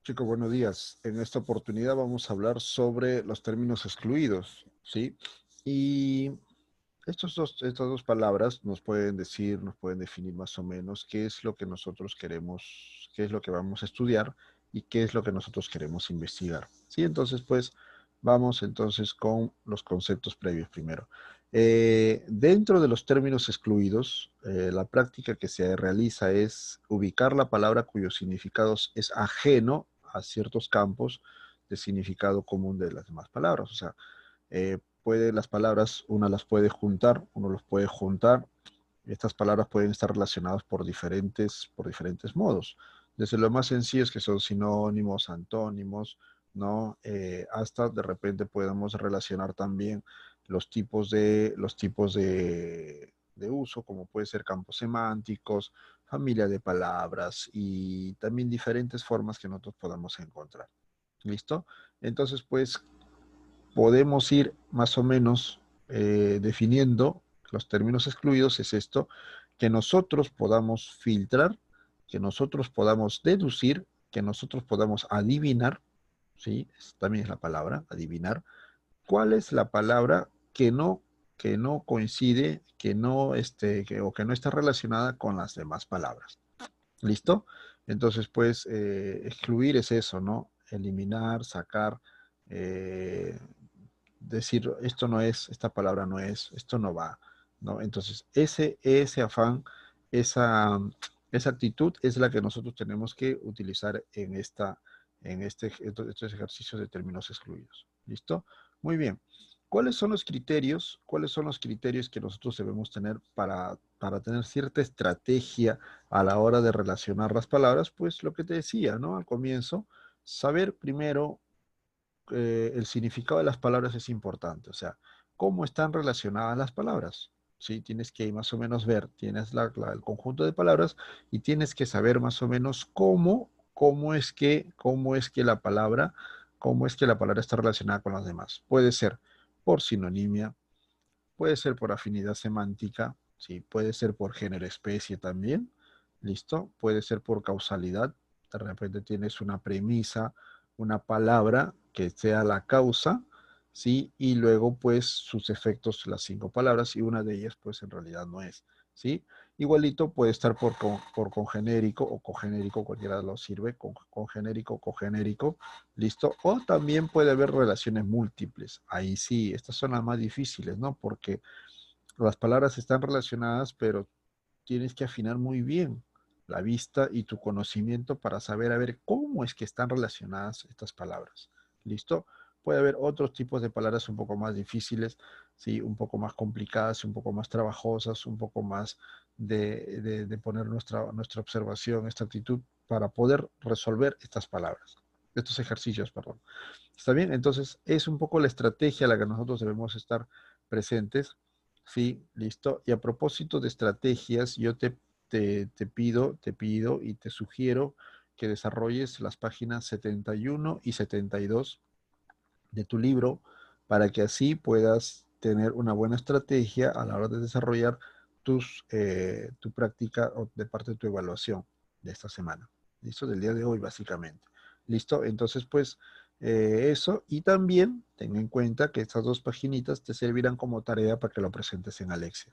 Chicos, buenos días. En esta oportunidad vamos a hablar sobre los términos excluidos, ¿sí? Y estas dos palabras nos pueden decir, nos pueden definir más o menos qué es lo que nosotros queremos, qué es lo que vamos a estudiar y qué es lo que nosotros queremos investigar, ¿sí? Entonces, pues, vamos entonces con los conceptos previos primero. Dentro de los términos excluidos, la práctica que se realiza es ubicar la palabra cuyo significado es ajeno a ciertos campos de significado común de las demás palabras. O sea, las palabras, una las puede juntar, uno los puede juntar. Estas palabras pueden estar relacionadas por diferentes modos. Desde lo más sencillo es que son sinónimos, antónimos, ¿no? Hasta de repente podemos relacionar también los tipos de uso, como puede ser campos semánticos, familia de palabras y también diferentes formas que nosotros podamos encontrar. ¿Listo? Entonces, pues podemos ir más o menos definiendo los términos excluidos, es esto, que nosotros podamos filtrar, que nosotros podamos deducir, que nosotros podamos adivinar, ¿sí? También es la palabra, adivinar, cuál es la palabra que no coincide, o que no está relacionada con las demás palabras. ¿Listo? Entonces, pues, excluir es eso, ¿no? Eliminar, sacar, eh, decir, esto no es, esta palabra no es, esto no va, ¿no? Entonces, ese afán, esa, esa actitud es la que nosotros tenemos que utilizar estos ejercicios de términos excluidos. ¿Listo? Muy bien. ¿Cuáles son los criterios? ¿Cuáles son los criterios que nosotros debemos tener para tener cierta estrategia a la hora de relacionar las palabras? Pues lo que te decía, ¿no? Al comienzo, saber primero el significado de las palabras es importante, o sea, cómo están relacionadas las palabras. ¿Sí? Tienes que más o menos ver, tienes el conjunto de palabras y tienes que saber más o menos cómo es que cómo es que la palabra está relacionada con las demás. Puede ser por sinonimia, puede ser por afinidad semántica, ¿sí? Puede ser por género especie también, ¿listo? Puede ser por causalidad, de repente tienes una premisa, una palabra que sea la causa, ¿sí? Y luego pues sus efectos, las cinco palabras, y una de ellas pues en realidad no es, ¿sí? Igualito puede estar por congenérico o cogenérico, cualquiera lo sirve, congenérico o cogenérico, ¿listo? O también puede haber relaciones múltiples. Ahí sí, estas son las más difíciles, ¿no? Porque las palabras están relacionadas, pero tienes que afinar muy bien la vista y tu conocimiento para saber a ver cómo es que están relacionadas estas palabras. ¿Listo? Puede haber otros tipos de palabras un poco más difíciles, ¿sí? Un poco más complicadas, un poco más trabajosas, un poco más de poner nuestra observación, esta actitud para poder resolver estas palabras, estos ejercicios, perdón. ¿Está bien? Entonces, es un poco la estrategia a la que nosotros debemos estar presentes. Sí, listo. Y a propósito de estrategias, te pido y te sugiero que desarrolles las páginas 71 y 72 de tu libro para que así puedas tener una buena estrategia a la hora de desarrollar tu práctica o de parte de tu evaluación de esta semana. ¿Listo? Del día de hoy, básicamente. ¿Listo? Entonces, pues, eso. Y también ten en cuenta que estas dos paginitas te servirán como tarea para que lo presentes en Alexia.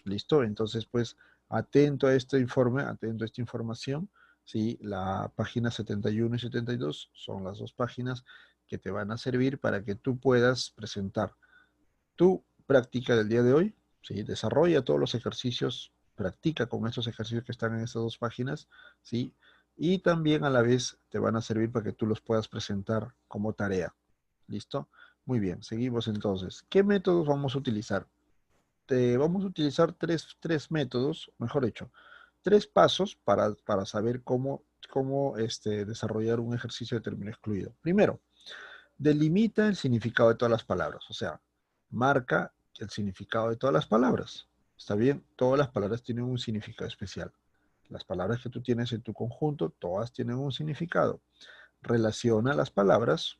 ¿Listo? Entonces, pues, atento a este informe, atento a esta información. Sí, la página 71 y 72 son las dos páginas que te van a servir para que tú puedas presentar tu práctica del día de hoy. ¿Sí? Desarrolla todos los ejercicios, practica con estos ejercicios que están en estas dos páginas, ¿sí? Y también a la vez te van a servir para que tú los puedas presentar como tarea. ¿Listo? Muy bien, seguimos entonces. ¿Qué métodos vamos a utilizar? Vamos a utilizar tres métodos, mejor dicho, tres pasos para saber cómo desarrollar un ejercicio de término excluido. Primero, delimita el significado de todas las palabras, o sea, marca el significado de todas las palabras. ¿Está bien? Todas las palabras tienen un significado especial. Las palabras que tú tienes en tu conjunto, todas tienen un significado. Relaciona las palabras,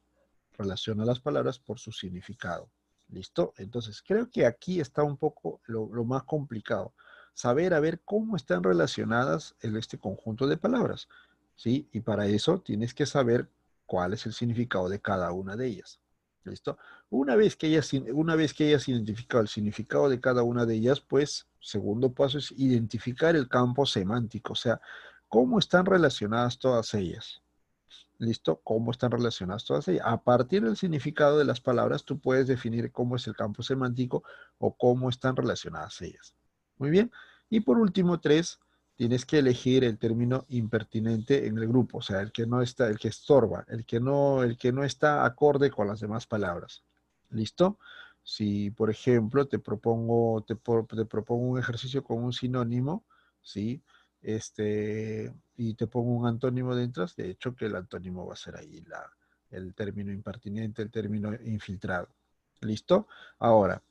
relaciona las palabras por su significado. ¿Listo? Entonces, creo que aquí está un poco lo más complicado. Saber a ver cómo están relacionadas en este conjunto de palabras. ¿sí? Y para eso tienes que saber cuál es el significado de cada una de ellas. ¿Listo? Una vez que hayas identificado el significado de cada una de ellas, pues, segundo paso es identificar el campo semántico, o sea, cómo están relacionadas todas ellas. ¿Listo? ¿Cómo están relacionadas todas ellas? A partir del significado de las palabras, tú puedes definir cómo es el campo semántico o cómo están relacionadas ellas. Muy bien. Y por último, tres, tienes que elegir el término impertinente en el grupo, o sea, el que no está, el que estorba, el que no está acorde con las demás palabras. ¿Listo? Si, por ejemplo, te propongo un ejercicio con un sinónimo, ¿sí? Y te pongo un antónimo dentro, de hecho que el antónimo va a ser ahí el término impertinente, el término infiltrado. ¿Listo? Ahora,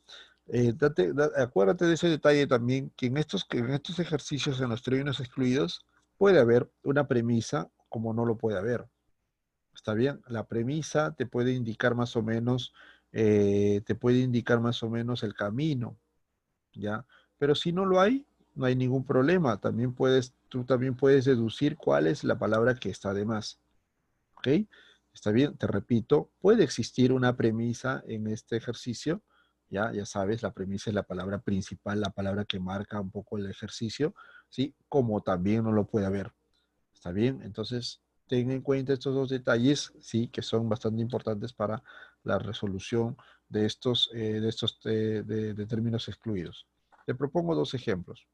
acuérdate de ese detalle también, que en estos ejercicios, en los términos excluidos, puede haber una premisa como no lo puede haber. ¿Está bien? La premisa te puede indicar más o menos, te puede indicar más o menos el camino, ¿ya? Pero si no lo hay, no hay ningún problema. Tú también puedes deducir cuál es la palabra que está de más, ¿ok? Está bien, te repito, puede existir una premisa en este ejercicio, ¿ya? Ya sabes, la premisa es la palabra principal, la palabra que marca un poco el ejercicio, ¿sí? Como también no lo puede haber. ¿Está bien? Entonces, ten en cuenta estos dos detalles, sí, que son bastante importantes para la resolución de términos excluidos. Te propongo dos ejemplos.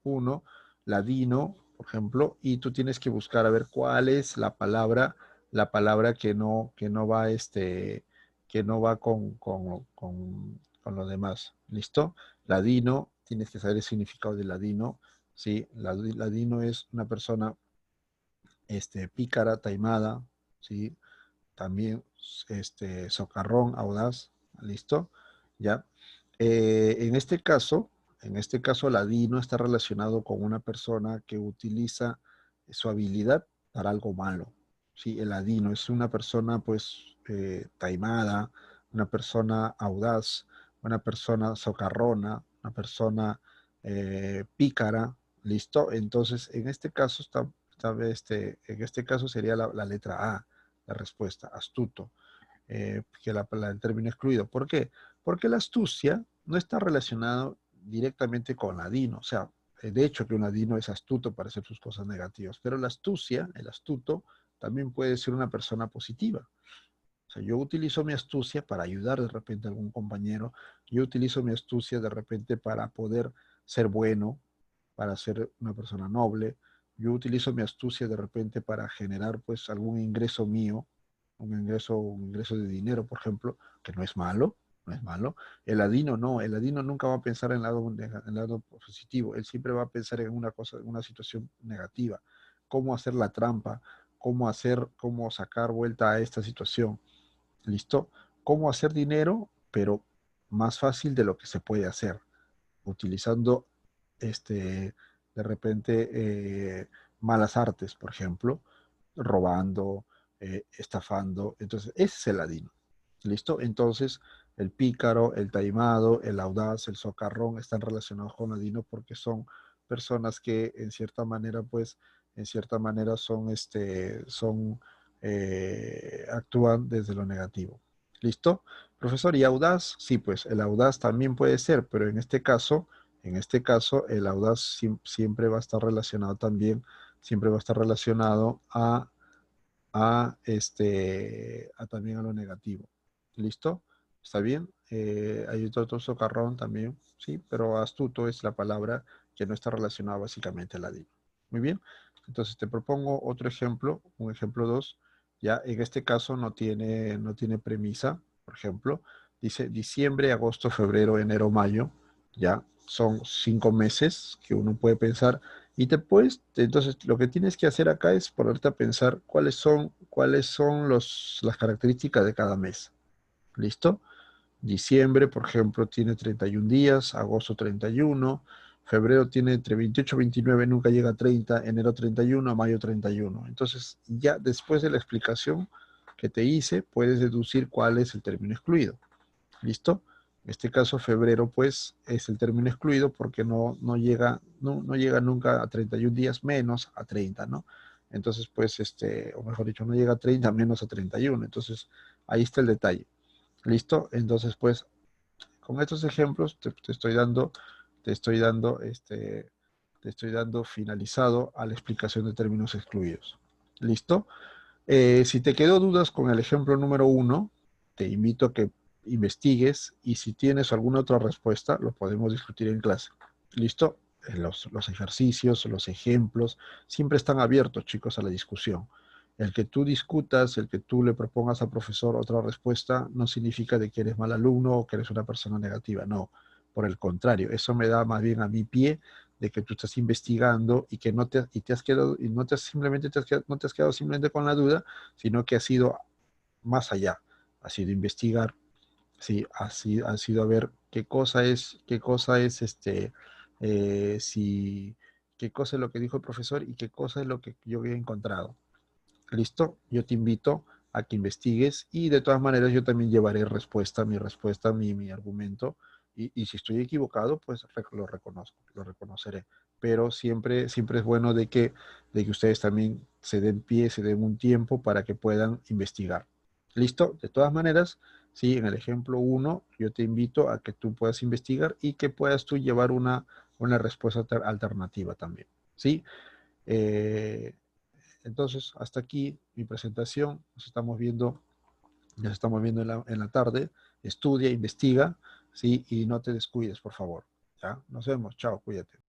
Uno, ladino, por ejemplo, y tú tienes que buscar a ver cuál es la palabra que no va, que no va con lo demás. ¿Listo? Ladino, tienes que saber el significado de ladino. Sí, ladino es una persona pícara, taimada, ¿sí? También socarrón, audaz, ¿listo? ¿Ya? En este caso, ladino está relacionado con una persona que utiliza su habilidad para algo malo, ¿sí? El ladino es una persona, pues, taimada, una persona audaz, una persona socarrona, una persona pícara, ¿listo? Entonces, en este caso en este caso sería la letra A, la respuesta, astuto, el término excluido. ¿Por qué? Porque la astucia no está relacionado directamente con ladino, o sea, de hecho que un ladino es astuto para hacer sus cosas negativas, pero la astucia, el astuto, también puede ser una persona positiva. O sea, yo utilizo mi astucia para ayudar de repente a algún compañero, yo utilizo mi astucia de repente para poder ser bueno, para ser una persona noble, yo utilizo mi astucia de repente para generar pues algún ingreso mío, un ingreso de dinero, por ejemplo, que no es malo, no es malo. El ladino no, el ladino nunca va a pensar en el lado positivo, él siempre va a pensar en una cosa, en una situación negativa, cómo hacer la trampa, cómo sacar vuelta a esta situación. ¿Listo? Cómo hacer dinero, pero más fácil de lo que se puede hacer, utilizando de repente malas artes, por ejemplo, robando, estafando. Entonces, ese es el ladino. ¿Listo? Entonces, el pícaro, el taimado, el audaz, el socarrón están relacionados con ladino porque son personas que en cierta manera, pues, en cierta manera actúan desde lo negativo. ¿Listo? Profesor, ¿y audaz? Sí, pues el audaz también puede ser, pero en este caso, el audaz siempre va a estar relacionado también, siempre va a estar relacionado también a lo negativo. ¿Listo? ¿Está bien? Hay otro socarrón también, sí, pero astuto es la palabra que no está relacionada básicamente a ladino. Muy bien. Entonces te propongo otro ejemplo, un ejemplo 2. Ya en este caso no tiene premisa, por ejemplo. Dice diciembre, agosto, febrero, enero, mayo. Ya son 5 meses que uno puede pensar entonces lo que tienes que hacer acá es ponerte a pensar cuáles son las características de cada mes. ¿Listo? Diciembre, por ejemplo, tiene 31 días, agosto 31, febrero tiene entre 28 y 29, nunca llega a 30, enero 31, mayo 31. Entonces, ya después de la explicación que te hice, puedes deducir cuál es el término excluido. ¿Listo? En este caso, febrero, pues, es el término excluido porque no llega nunca a 31 días menos a 30, ¿no? Entonces, pues, o mejor dicho, no llega a 30 menos a 31. Entonces, ahí está el detalle. ¿Listo? Entonces, pues, con estos ejemplos te estoy dando, te estoy dando finalizado a la explicación de términos excluidos. ¿Listo? Si te quedó dudas con el ejemplo número uno, te invito a que investigues y si tienes alguna otra respuesta, lo podemos discutir en clase. ¿Listo? Los ejercicios, los ejemplos, siempre están abiertos, chicos, a la discusión. El que tú discutas, el que tú le propongas al profesor otra respuesta, no significa de que eres mal alumno o que eres una persona negativa, no. Por el contrario, eso me da más bien a mi pie de que tú estás investigando y que no te, y te has quedado, y no te has, simplemente te has quedado, no te has quedado simplemente con la duda, sino que has ido más allá, has ido a investigar, sí, has ido a ver qué cosa es si, qué cosa es lo que dijo el profesor y qué cosa es lo que yo había encontrado. ¿Listo? Yo te invito a que investigues y de todas maneras yo también llevaré respuesta, mi argumento. Y si estoy equivocado, pues lo reconozco, lo reconoceré. Pero siempre es bueno de que ustedes también se den pie, se den un tiempo para que puedan investigar. ¿Listo? De todas maneras, sí, en el ejemplo uno yo te invito a que tú puedas investigar y que puedas tú llevar una respuesta alternativa también. ¿Sí? Eh, entonces, hasta aquí mi presentación. Nos estamos viendo en la tarde. Estudia, investiga, ¿sí? Y no te descuides, por favor. ¿Ya? Nos vemos. Chao, cuídate.